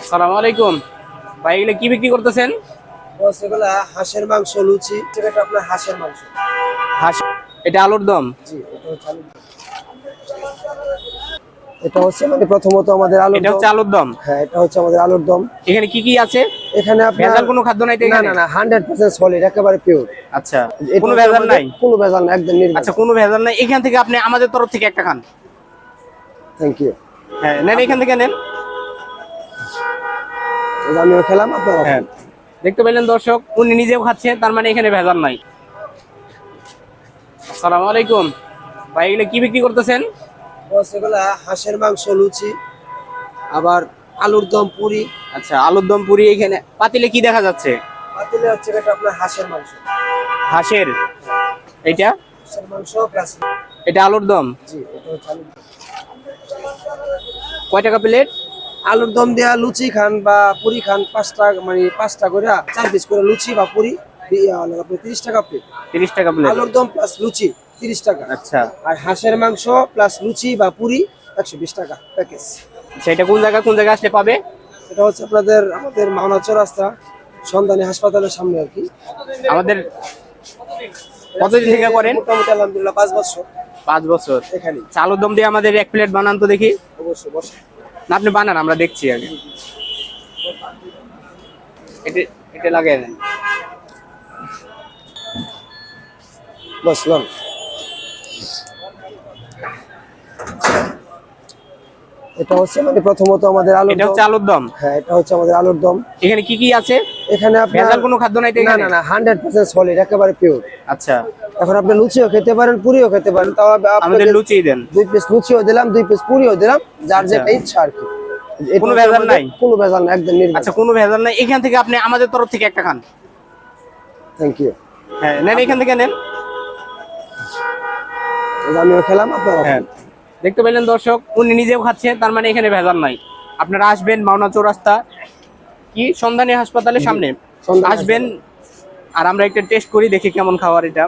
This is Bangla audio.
আসসালামু আলাইকুম ভাই, এগুলো কি বিক্রি করতেছেন? বস এগুলা হাঁসের মাংস লুচি, এটা আপনার হাঁসের মাংস। হাঁস, এটা আলুর দম। জি, এটা হচ্ছে মানে প্রথমত আমাদের আলুর এটা দম। হচ্ছে আলুর দম। হ্যাঁ, এটা হচ্ছে আমাদের আলুর দম। এখানে কি কি আছে? এখানে আপনার ভেজাল কোনো খাদ্য নাই তো না এখানে? না না 100% সলিড, একেবারে পিওর। আচ্ছা, কোনো ভেজাল নাই? কোনো ভেজাল না, একদম নির্ভেজাল। আচ্ছা, কোনো ভেজাল নাই। এখান থেকে আপনি আমাদের তরফ থেকে একটা খান। Thank you. হ্যাঁ, নেন, এখান থেকে নেন। আমিও খেলাম, আপনারা হ্যাঁ, খান। দেখতে পেলেন দর্শক, উনি নিজেও খাচ্ছে, তার মানে এখানে ভেজাল নাই। আসসালামু আলাইকুম ভাই, এগুলো কি বিক্রি করতেছেন? বস এগুলা হাঁসের মাংস লুচি, আবার আলুর দম পুরি। আচ্ছা, আলুর দম পুরি। এখানে পাতিলে কি দেখা যাচ্ছে? পাতিলে হচ্ছে এটা আপনার হাঁসের মাংস। হাঁসের। এইটা হাঁসের মাংস প্লাস। এটা আলুর দম। জি, এটা হচ্ছে আলুর দম। কয় টাকা প্লেট? আলুর দম দেয়া লুচি খান বা পুরি খান, 5টা মানে 5টা করে 4 পিস করে লুচি বা পুরি, আপনি 30 টাকা প্লেট। 30 টাকা প্লেট। আলুর দম প্লাস লুচি 30 টাকা। আচ্ছা, আর হাঁসের মাংস প্লাস লুচি বা পুরি 120 টাকা প্যাকেজ। সেটা কোন জায়গায় আসলে পাবে? এটা হচ্ছে আমাদের মাওনা চৌরাস্তা সন্ধানী হাসপাতালের সামনে আর কি। আমাদের কতদিন থেকে করেন? মোটামুটি আলহামদুলিল্লাহ 5 বছর 5 বছর। এখানে। চালুর দম দিয়ে আমাদের 1 প্লেট বানান তো দেখি। অবশ্যই বসে। না, আপনি বানান, আমরা দেখছি আগে। এটা এটা লাগে না। বসলাম। এটা হচ্ছে মানে প্রথমত আমাদের আলুর এটা দম। হচ্ছে আলুর দম। হ্যাঁ, এটা হচ্ছে আমাদের আলুর দম। এখানে কি কি আছে? এখানে আপনার ভেজাল কোনো খাদ্য নাই তো না এখানে? না না 100% সলিড, একেবারে পিওর। আচ্ছা, এখন আপনি লুচিও খেতে পারেন, পুরিও খেতে পারেন। তাও আমাদের লুচি দেন। 2 পিস লুচিও দিলাম, 2 পিস পুরিও দিলাম, যার আচ্ছা। যেটা ইচ্ছা আর কি। কোনো ভেজাল নাই? কোনো ভেজাল না, একদম নির্ভেজাল। আচ্ছা, কোনো ভেজাল নাই। এখান থেকে আপনি আমাদের তরফ থেকে একটা খান। Thank you. হ্যাঁ, নেন, এখান থেকে নেন। আমিও খেলাম, আপনারা হ্যাঁ, খান। দেখতে পেলেন দর্শক, উনি নিজেও খাচ্ছে, তার মানে এখানে ভেজাল নাই। আপনারা আসবেন মাওনা চৌরাস্তা কি সন্ধানী হাসপাতালের সামনে সন্ধানী আসবেন, আর আমরা একটা টেস্ট করি, দেখি কেমন খাবার এটা।